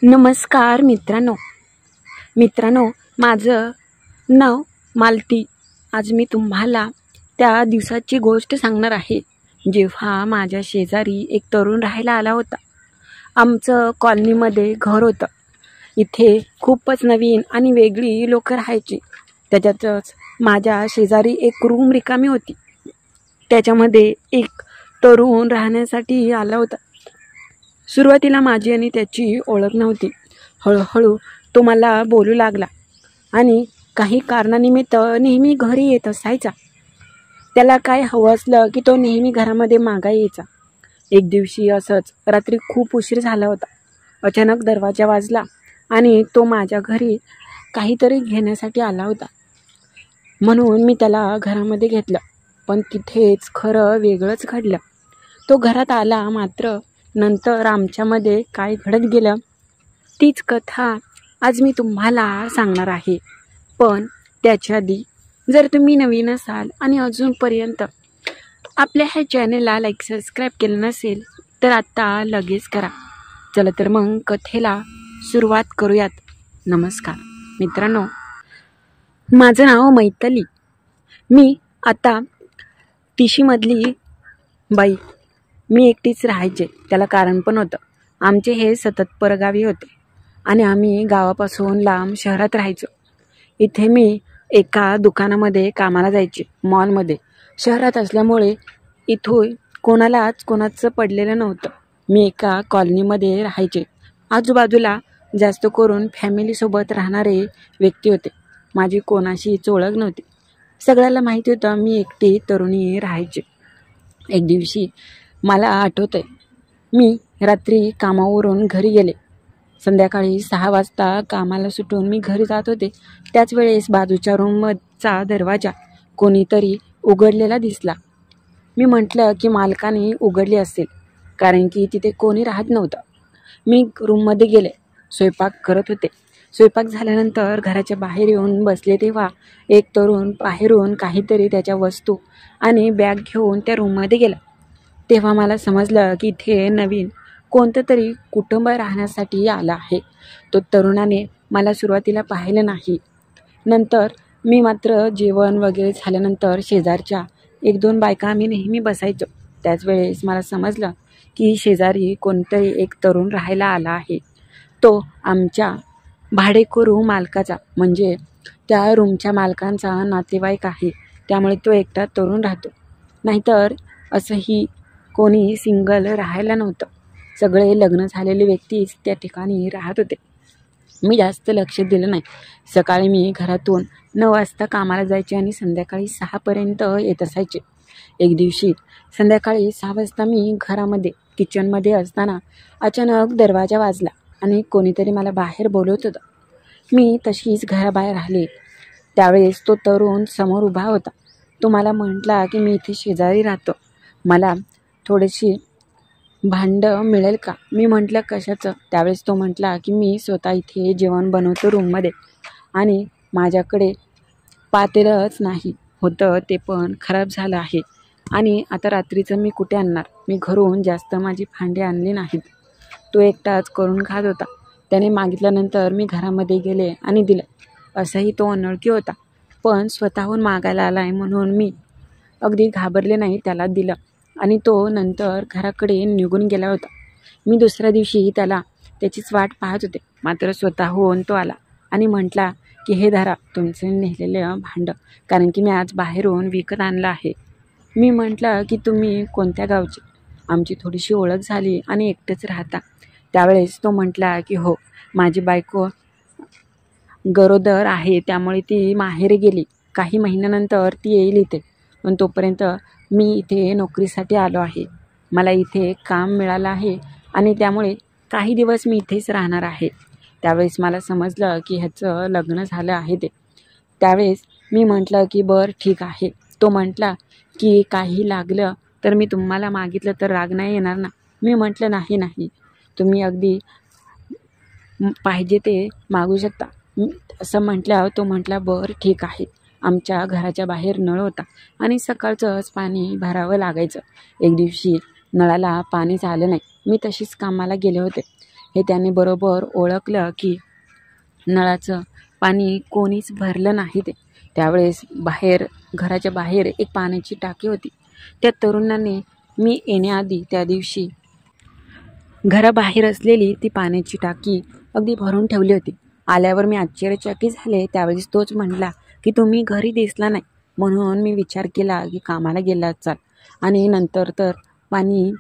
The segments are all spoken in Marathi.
नमस्कार मित्रांनो, माझं नाव मालती। आज मी तुम्हाला त्या दिवसाची गोष्ट सांगणार आहे जेव्हा माझ्या शेजारी एक तरुण राहायला आला होता। आमचं कॉलनीमध्ये घर होतं। इथे खूपच नवीन आणि वेगळी लोक राहायची। त्याच्यातच माझ्या शेजारी एक रूम रिकामी होती। त्याच्यामध्ये एक तरुण राहण्यासाठी आला होता। सुरुवातीला माझी आणि त्याची ओळख नव्हती। हळूहळू तो मला बोलू लागला आणि काही कारणानिमित्त नेहमी घरी येत असायचा। त्याला काय हवं असलं की तो नेहमी घरामध्ये मागायला यायचा। एक दिवशी असंच रात्री खूप उशीर झाला होता। अचानक दरवाजा वाजला आणि तो माझ्या घरी काहीतरी घेण्यासाठी आला होता। म्हणून मी त्याला घरामध्ये घेतलं, पण तिथेच खरं वेगळंच घडलं। तो घरात आला, मात्र नंतर आमच्यामध्ये काय घडत गेलं तीच कथा आज मी तुम्हाला सांगणार आहे। पण त्याच्या आधी जर तुम्ही नवीन असाल आणि अजूनपर्यंत आपल्या ह्या चॅनलला लाईक सबस्क्राईब केलं नसेल तर आता लगेच करा। चला तर मग कथेला सुरुवात करूयात। नमस्कार मित्रांनो, माझं नाव मैथली। मी आता तिशीमधली बाई। मी एकटीच राहायचे। त्याला कारण पण होतं। आमचे हे सतत परगावी होते आणि आम्ही गावापासून लांब शहरात राहायचो। इथे मी एका दुकानामध्ये कामाला जायचे, मॉलमध्ये। शहरात असल्यामुळे इथून कोणाचं पडलेलं नव्हतं। मी एका कॉलनीमध्ये राहायचे। आजूबाजूला जास्त करून फॅमिलीसोबत राहणारे व्यक्ती होते। माझी कोणाशीच ओळख नव्हती। सगळ्याला माहिती होतं मी एकटी तरुणी राहायचे। एक दिवशी मला आठवतंय, मी रात्री कामावरून घरी गेले। संध्याकाळी 6 वाजता कामाला सुटून मी घरी जात होते। त्याच वेळेस बाजूच्या रूमचा दरवाजा कोणीतरी उघडलेला दिसला। मी म्हटलं की मालकाने उघडली असेल, कारण की तिथे कोणी राहत नव्हतं। मी रूममध्ये गेले, स्वयंपाक करत होते। स्वयंपाक झाल्यानंतर घराच्या बाहेर येऊन बसले तेव्हा एक तरुण बाहेरून काहीतरी त्याच्या वस्तू आणि बॅग घेऊन त्या रूममध्ये गेला। तेव्हा मला समजलं की इथे नवीन कोणतं तरी कुटुंब राहण्यासाठी आलं आहे। तो तरुणाने मला सुरुवातीला पाहिलं नाही। नंतर मी मात्र जेवण वगैरे झाल्यानंतर शेजारच्या 1-2 बायका आम्ही नेहमी बसायचो। त्याच वेळेस मला समजलं की शेजारी कोणतरी एक तरुण राहायला आला आहे। तो आमच्या भाडेकरू मालकाचा, म्हणजे त्या रूमच्या मालकांचा नातेवाईक आहे। त्यामुळे तो एकटा तरुण राहतो। नाहीतर असंही कोणी सिंगल राहायला नव्हतं। सगळे लग्न झालेले व्यक्तीच त्या ठिकाणी राहत होते। मी जास्त लक्ष दिलं नाही। सकाळी मी घरातून 9 वाजता कामाला जायचे आणि संध्याकाळी 6 पर्यंत येत असायचे। एक दिवशी संध्याकाळी 6 वाजता मी घरामध्ये किचनमध्ये असताना अचानक दरवाजा वाजला आणि कोणीतरी मला बाहेर बोलवत होतं। मी तशीच घराबाहेर आले। त्यावेळेस तो तरुण समोर उभा होता। तो मला म्हटला की मी इथे शेजारी राहतो, मला थोडीशी भांडं मिळेल का? मी म्हटलं कशाचं? त्यावेळेस तो म्हटला की मी स्वतः इथे जेवण बनवतो रूममध्ये आणि माझ्याकडे पातेलंच नाही होतं, ते पण खराब झालं आहे आणि आता रात्रीचं मी कुठे आणणार? मी घरून जास्त माझी भांडी आणली नाहीत। तो एकटाच करून खात होता। त्याने मागितल्यानंतर मी घरामध्ये गेले आणि दिलं। असंही तो अनोळखी होता, पण स्वतःहून मागायला आलाय म्हणून मी अगदी घाबरले नाही, त्याला दिलं आणि तो नंतर घराकडे निघून गेला होता। मी दुसऱ्या दिवशी त्याचीच वाट पाहत होते, मात्र स्वतःहून तो आला आणि म्हटला की हे धरा तुमचं नेलेलं भांडं, कारण की मी आज बाहेरून विकत आणलं आहे। मी म्हटलं की तुम्ही कोणत्या गावचे? आमची थोडीशी ओळख झाली आणि एकटेच राहता। त्यावेळेस तो म्हटला की हो, माझी बायको गरोदर आहे, त्यामुळे ती माहेरी गेली। काही महिन्यानंतर ती येईल इथे, पण तोपर्यंत मी इथे नोकरीसाठी आलो आहे। मला इथे काम मिळालं आहे आणि त्यामुळे काही दिवस मी इथेच राहणार आहे। त्यावेळेस मला समजलं की ह्याचं लग्न झालं आहे ते। त्यावेळेस मी म्हटलं की बरं ठीक आहे। तो म्हटला की काही लागलं तर मी तुम्हाला मागितलं तर राग नाही येणार ना? मी म्हटलं नाही, तुम्ही अगदी पाहिजे ते मागू शकता। असं म्हटल्यावर तो म्हटला बरं ठीक आहे। आमच्या घराच्या बाहेर नळ होता आणि सकाळचंच पाणी भरावं लागायचं। एक दिवशी नळाला पाणीच आलं नाही। मी तशीच कामाला गेले होते। हे त्याने बरोबर ओळखलं की नळाचं पाणी कोणीच भरलं नाही ते. त्यावेळेस घराच्या बाहेर एक पाण्याची टाकी होती. त्या तरुणाने मी येण्याआधी त्या दिवशी घराबाहेर असलेली ती पाण्याची टाकी अगदी भरून ठेवली होती. आल्यावर मी आश्चर्यचकित झाले. त्यावेळेस तोच म्हटला की तुम्ही घरी दिसला नाही, म्हणून मी विचार केला की कामाला गेला असाल आणि नंतर तर पाणी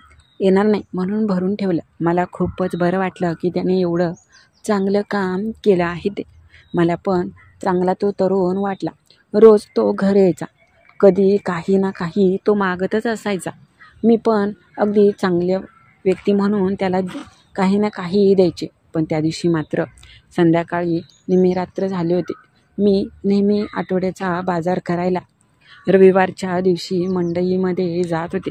येणार नाही म्हणून भरून ठेवलं. मला खूपच बरं वाटलं की त्याने एवढं चांगलं काम केलं आहे ते. मला पण चांगला तो तरुण वाटला. रोज तो घरी यायचा. कधी काही ना काही तो मागतच असायचा. मी पण अगदी चांगल्या व्यक्ती म्हणून त्याला काही ना काही द्यायचे. पण त्या दिवशी मात्र संध्याकाळी निम्मी झाली होती. मी नेहमी आठवड्याचा बाजार करायला रविवारच्या दिवशी मंडईमध्ये जात होते.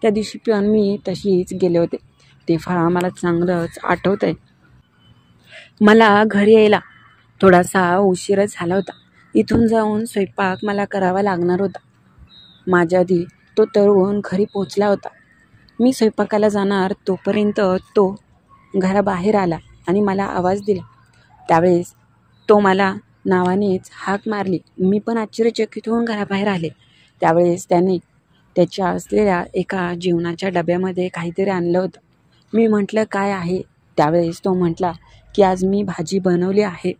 त्या दिवशी पण मी तशीच गेले होते. तेव्हा मला चांगलंच आठवत आहे. मला घरी यायला थोडासा उशीरच झाला होता. इथून जाऊन स्वयंपाक मला करावा लागणार होता. माझ्या आधी तो तरुण घरी पोचला होता. मी स्वयंपाकाला जाणार तोपर्यंत तो घराबाहेर आला आणि मला आवाज दिला. त्यावेळेस तो मला नावानेच हाक मारली. मी पण आश्चर्यचकित होऊन घराबाहेर आले. त्यावेळेस त्याने त्याच्या असलेल्या एका जेवणाच्या डब्यामध्ये काहीतरी आणलं होतं. मी म्हटलं काय आहे? त्यावेळेस तो म्हटला की आज मी भाजी बनवली आहे.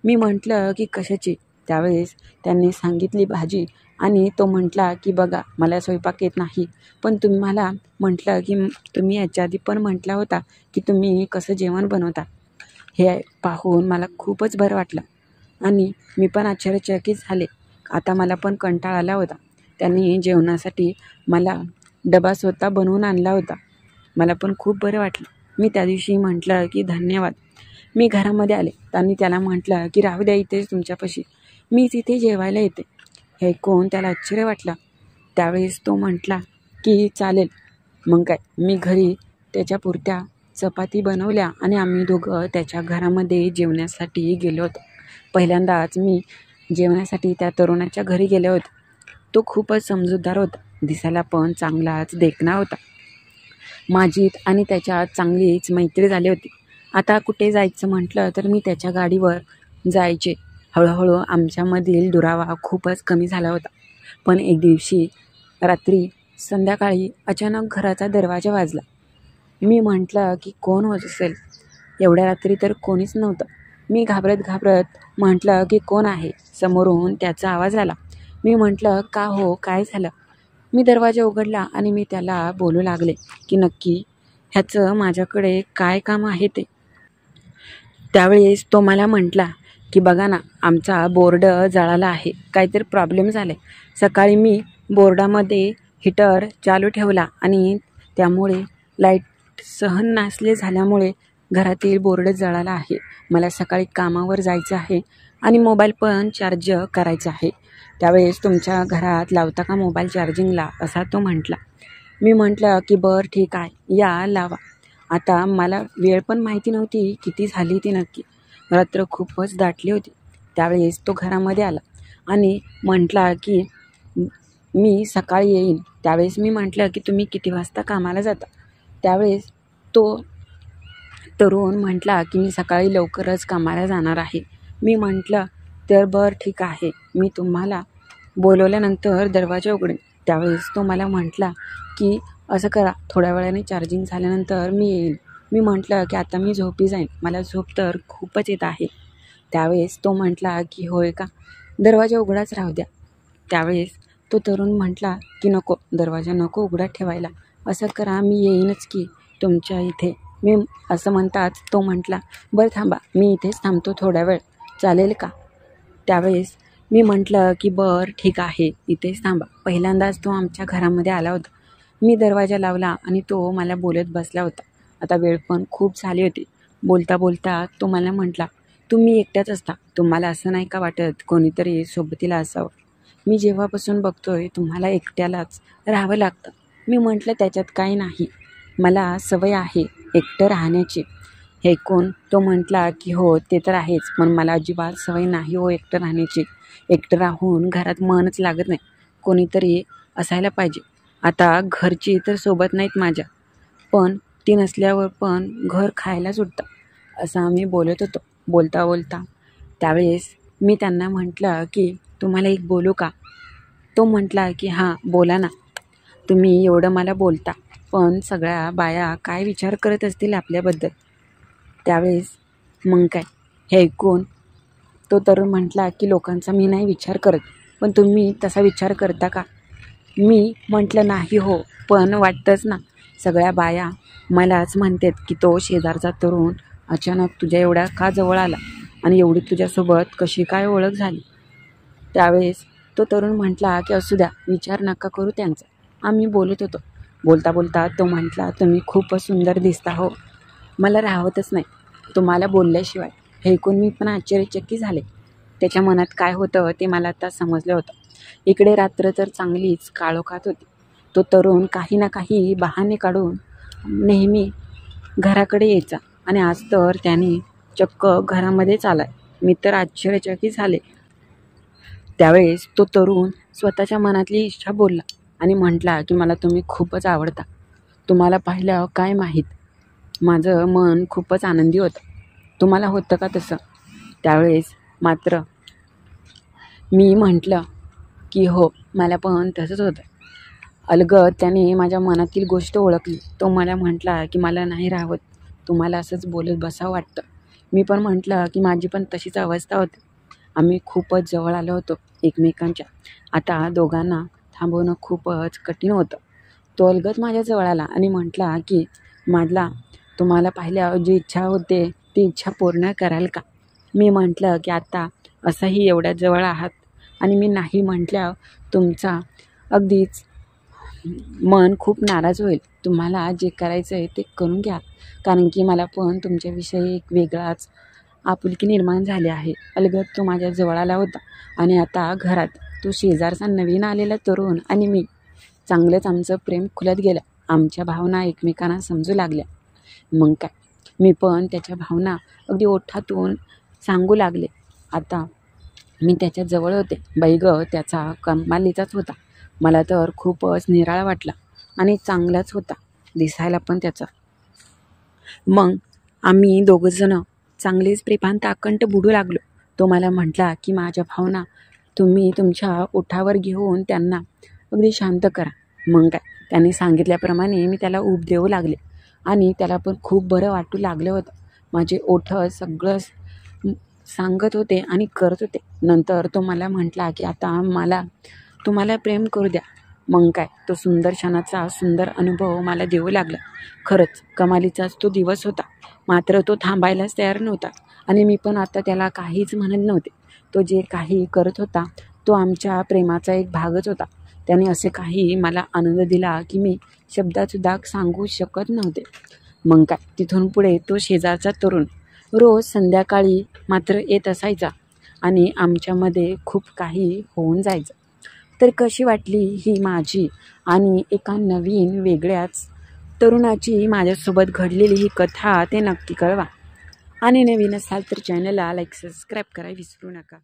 मी म्हटलं की कशाची? त्यावेळेस त्यांनी सांगितली भाजी आणि तो म्हटला की बघा मला स्वयंपाक येत नाही, पण तुम्ही मला म्हटलं की तुम्ही याच्या आधी पण म्हटला होता की तुम्ही कसं जेवण बनवता. हे पाहून मला खूपच बरं वाटलं आणि मी पण आश्चर्यचकित झाले. आता मला पण कंटाळा आला होता. त्यांनी जेवणासाठी मला डबा स्वतः बनवून आणला होता. मला पण खूप बरं वाटलं. मी त्या दिवशी म्हटलं की धन्यवाद. मी घरामध्ये आले. त्यांनी त्याला म्हटलं की राहू द्या इथेच तुमच्यापाशी, मी तिथे जेवायला येते. हे ऐकून त्याला आश्चर्य वाटलं. त्यावेळेस तो म्हटला की चालेल. मग काय, मी घरी त्याच्यापुरत्या चपाती बनवल्या आणि आम्ही दोघं त्याच्या घरामध्ये जेवण्यासाठी गेलो होतो. पहिल्यांदाच मी जेवण्यासाठी त्या तरुणाच्या घरी गेले होते. तो खूपच समजूतदार होता. दिसायला पण चांगलाच देखणा होता. माझी आणि त्याच्यात चांगलीच मैत्री झाली होती. आता कुठे जायचं म्हटलं तर मी त्याच्या गाडीवर जायचे. हळूहळू आमच्यामधील दुरावा खूपच कमी झाला होता. पण एक दिवशी रात्री संध्याकाळी अचानक घराचा दरवाजा वाजला. मी म्हटलं की कोण होत असेल? एवढ्या रात्री तर कोणीच नव्हतं. मी घाबरत म्हटलं की कोण आहे? समोरून त्याचा आवाज आला. मी म्हटलं का हो, काय झालं? मी दरवाजा उघडला आणि मी त्याला बोलू लागले की नक्की ह्याचं माझ्याकडे काय काम आहे ते. त्यावेळेस तो मला म्हटला की बघा ना, आमचा बोर्ड जळाला आहे, काहीतरी प्रॉब्लेम झाला आहे. सकाळी मी बोर्डामध्ये हीटर चालू ठेवला आणि त्यामुळे लाईट सहन नसले झाल्यामुळे घरातील बोर्ड जळाला आहे. मला सकाळी कामावर जायचं आहे आणि मोबाईल पण चार्ज करायचा आहे. त्यावेळेस तुमच्या घरात लावता का मोबाईल चार्जिंगला? असा तो म्हटला. मी म्हटलं की बरं ठीक आहे, या लावा. आता मला वेळ पण माहिती नव्हती किती झाली ती नक्की. रात्र खूपच दाटली होती. त्यावेळेस तो घरामध्ये आला आणि म्हटला की मी सकाळी येईन. त्यावेळेस मी म्हटलं की तुम्ही किती वाजता कामाला जाता? त्यावेळेस तो तरुण म्हटला की मी सकाळी लवकरच कामाला जाणार आहे. मी म्हटलं तर बरं ठीक आहे, मी तुम्हाला बोलवल्यानंतर दरवाजा उघडेन. त्यावेळेस तो मला म्हटला की असं करा, थोड्या वेळाने चार्जिंग झाल्यानंतर मी येईन. मी म्हटलं की आता मी झोपी जाईन, मला झोप तर खूपच येत आहे. त्यावेळेस तो म्हटला की होय का, दरवाजा उघडाच राहू द्या. त्यावेळेस तो तरुण म्हटला की नको, दरवाजा नको उघडा ठेवायला. असं करा, मी येईनच की तुमच्या इथे. मी असं म्हणताच तो म्हटला बरं थांबा, मी इथेच थांबतो थोड्या वेळ, चालेल का? त्यावेळेस मी म्हटलं की बरं ठीक आहे, इथेच थांबा. पहिल्यांदाच तो आमच्या घरामध्ये आला होता. मी दरवाजा लावला आणि तो मला बोलत बसला होता. आता वेळ पण खूप झाली होती. बोलता बोलता तो मला म्हटला तुम्ही एकट्याच असता, तुम्हाला असं नाही का वाटत कोणीतरी सोबतीला असावं? मी जेव्हापासून बघतोय तुम्हाला एकट्यालाच राहावं लागतं. मी म्हटलं त्याच्यात काही नाही, मला सवय आहे एकटं राहण्याची. हे ऐकून तो म्हटला की हो ते तर आहेच, पण मला अजिबात सवय नाही हो एकटं राहण्याची. एकटं राहून घरात मनच लागत नाही, कोणीतरी असायला पाहिजे. आता घरची तर सोबत नाहीत माझ्या, पण ती नसल्यावर पण घर खायला सुटतं, असं आम्ही बोलत होतो बोलता बोलता. त्यावेळेस मी त्यांना म्हटलं की तुम्हाला एक बोलू का? तो म्हटला की हां बोला ना. तुम्ही एवढं मला बोलता, पण सगळ्या बाया काय विचार करत असतील आपल्याबद्दल. त्यावेळेस मग काय, हे ऐकून तो तरुण म्हटला की लोकांचा मी नाही विचार करत, पण तुम्ही तसा विचार करता का? मी म्हटलं नाही हो, पण वाटतंच ना. सगळ्या बाया मलाच म्हणतात की तो शेजारचा तरुण अचानक तुझ्या एवढ्या का जवळ आला आणि एवढी तुझ्यासोबत कशी काय ओळख झाली. त्यावेळेस तो तरुण म्हटला की असू द्या, विचार नका करू त्यांचा. आम्ही बोलत होतो. बोलता बोलता तो म्हटला तुम्ही खूपच सुंदर दिसता हो, मला राहवतच नाही तुम्हाला बोलल्याशिवाय. हे ऐकून मी पण आश्चर्यचकित झाले. त्याच्या मनात काय होतं ते मला आता समजलं होतं. इकडे रात्र तर चांगलीच काळोखात होती. तो तरुण काही ना काही बहाणे काढून नेहमी घराकडे यायचा आणि आज तर त्याने चक्क घरामध्येच आलाय. मी तर आश्चर्यचकित झाले. त्यावेळेस तो तरुण स्वतःच्या मनातली इच्छा बोलला आणि म्हटला की मला तुम्ही खूपच आवडता. तुम्हाला पाहिल्यावर काय माहीत, माझं मन खूपच आनंदी होतं. तुम्हाला होतं का तसं? त्यावेळेस मात्र मी म्हटलं की हो, मला पण तसंच होतं. अलगद त्याने माझ्या मनातील गोष्ट ओळखली. तो मला म्हटला की मला नाही राहवत, तुम्हाला असंच बोलत बसावं वाटतं. मी पण म्हटलं की माझी पण तशीच अवस्था होती. आम्ही खूपच जवळ आलो होतो एकमेकांच्या. आता दोघांना थांबवणं खूपच कठीण होतं. तो अलगद माझ्या जवळ आला आणि म्हटला की मला तुम्हाला पाहिल्यावर जी इच्छा होते ती इच्छा पूर्ण कराल का? मी म्हटलं की आता असंही एवढ्या जवळ आहात आणि मी नाही म्हटल्यावर तुमचा अगदीच मन खूप नाराज होईल. तुम्हाला जे करायचं आहे ते करून घ्या, कारण की मला पण तुमच्याविषयी एक वेगळाच आपुलकी निर्माण झाली आहे. अलगद तो माझ्या जवळ आला होता आणि आता घरात तो शेजारचा नवीन आलेला तरुण आणि मी चांगलंच आमचं प्रेम खुलत गेलं. आमच्या भावना एकमेकांना समजू लागल्या. मग काय, मी पण त्याच्या भावना अगदी ओठातून सांगू लागले. आता मी त्याच्या जवळ होते. बाई गं, त्याचा कमालीचाच होता. मला तर खूपच निराळा वाटला आणि चांगलाच होता दिसायला पण त्याचा. मग आम्ही दोघंजणं चांगलेच प्रेमात आकंठ बुडू लागलो. तो मला म्हटला की माझ्या भावना तुम्ही तुमच्या ओठावर घेऊन त्यांना अगदी शांत करा. मग काय, त्याने सांगितल्याप्रमाणे मी त्याला ऊब देऊ लागले आणि त्याला पण खूप बरं वाटू लागलं होतं. माझे ओठ सगळं सांगत होते आणि करत होते. नंतर तो मला म्हटला की आता मला तुम्हाला प्रेम करू द्या. मग काय, तो सुंदर क्षणाचा सुंदर अनुभव मला देऊ लागला. खरंच कमालीचाच तो दिवस होता. मात्र तो थांबायलाच तयार नव्हता आणि मी पण आता त्याला काहीच म्हणत नव्हते. तो जे काही करत होता तो आमच्या प्रेमाचा एक भागच होता. त्याने असे काही मला आनंद दिला की मी शब्दातसुद्धा सांगू शकत नव्हते. मग काय, तिथून पुढे तो शेजारचा तरुण रोज संध्याकाळी मात्र येत असायचा आणि आमच्यामध्ये खूप काही होऊन जायचं. तर कशी वाटली ही माझी आणि एका नवीन वेगळ्याच तरुणाची माझ्यासोबत घडलेली ही कथा ते नक्की कळवा. आणि नवीन असाल तर चॅनलला लाईक सबस्क्राईब करायला विसरू नका.